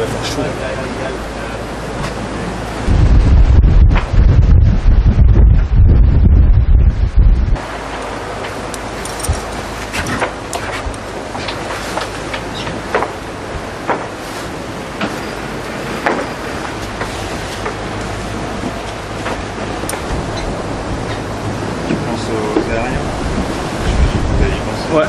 va faire chaud. Tu penses aux aériens? Ouais.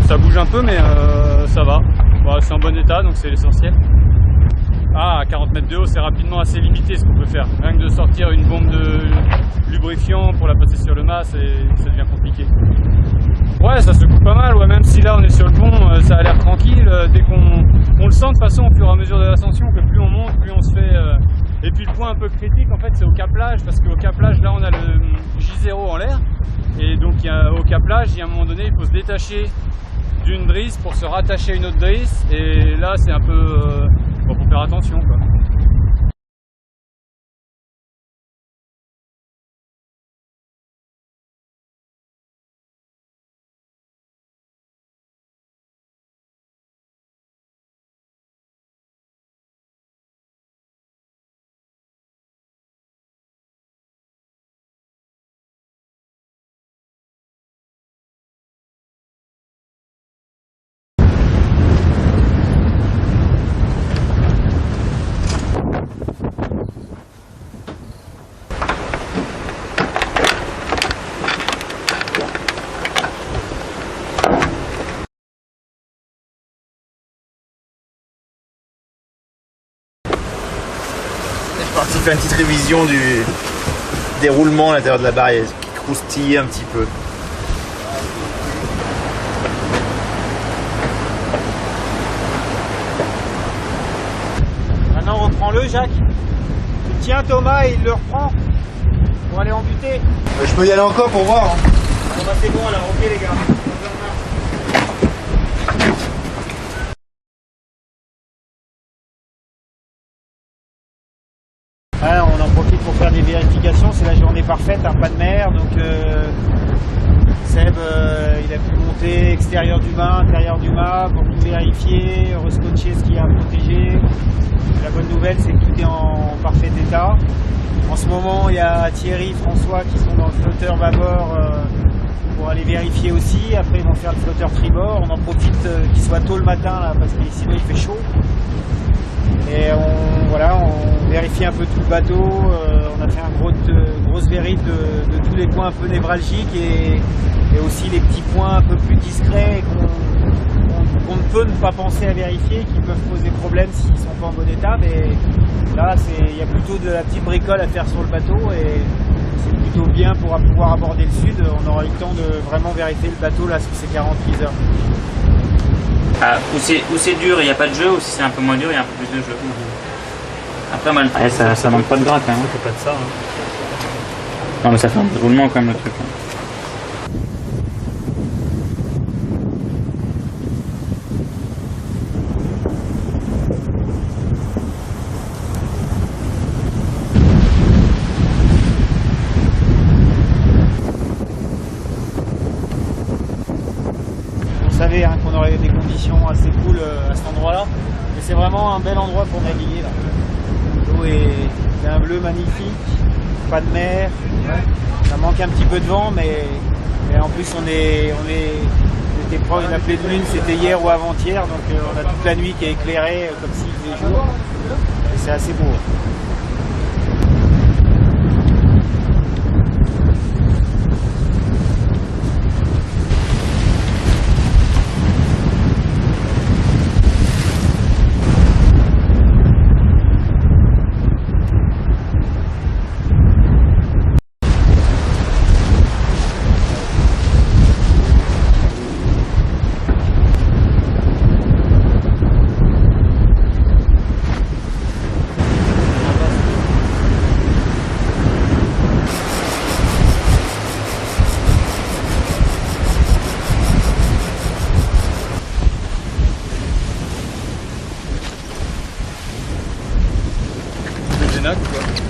Ça bouge un peu mais ça va. Bon, c'est en bon état donc c'est l'essentiel. Ah, à 40 mètres de haut, c'est rapidement assez limité ce qu'on peut faire. Rien que de sortir une bombe de lubrifiant pour la passer sur le mât, ça devient compliqué. Ouais, ça secoue pas mal, ouais, même si là on est sur le pont, ça a l'air tranquille. Dès qu'on le sent de toute façon au fur et à mesure de l'ascension, que plus on monte, plus on se fait... Et puis le point un peu critique en fait c'est au caplage, parce qu'au caplage là on a le J0 en l'air. Et donc au caplage, il y a un moment donné, il faut se détacher d'une drisse pour se rattacher à une autre drisse. Et là c'est un peu... Bon, faut faire attention quoi. Je suis parti faire une petite révision du déroulement à l'intérieur de la barrière, qui croustille un petit peu. Maintenant reprends-le Jacques. Tu le tiens Thomas et il le reprend pour aller en butée. Je peux y aller encore pour voir. Hein. Bon bah c'est bon alors, ok les gars. Ouais, on en profite pour faire des vérifications, c'est la journée parfaite, hein, pas de mer, donc Seb il a pu monter extérieur du mât, intérieur du mât pour tout vérifier, rescotcher ce qu'il y a à protéger. La bonne nouvelle c'est que tout est en parfait état. En ce moment il y a Thierry, François qui sont dans le flotteur bâbord pour aller vérifier aussi. Après ils vont faire le flotteur tribord, on en profite qu'il soit tôt le matin là, parce que sinon il fait chaud. Et on vérifie un peu tout le bateau, on a fait une grosse vérif de tous les points un peu névralgiques et aussi les petits points un peu plus discrets qu'on ne peut ne pas penser à vérifier, qui peuvent poser problème s'ils ne sont pas en bon état. Mais là, il y a plutôt de la petite bricole à faire sur le bateau et c'est plutôt bien pour pouvoir aborder le sud. On aura eu le temps de vraiment vérifier le bateau là sur ces 48 heures. Ah, où c'est dur, il n'y a pas de jeu, ou si c'est un peu moins dur, il y a un peu plus de jeu. Après, mal. Ouais, ça manque pas de gras quand même. C'est pas de ça. Hein. Non, mais ça fait un roulement quand même le truc. On savait hein, qu'on aurait des conditions assez cool à cet endroit-là, mais c'est vraiment un bel endroit pour naviguer là. L'eau est un bleu magnifique, pas de mer, ça manque un petit peu de vent, mais en plus on était proche, la pleine lune c'était hier ou avant-hier, donc on a toute la nuit qui est éclairée comme s'il faisait jour, et c'est assez beau. Sénac, quoi.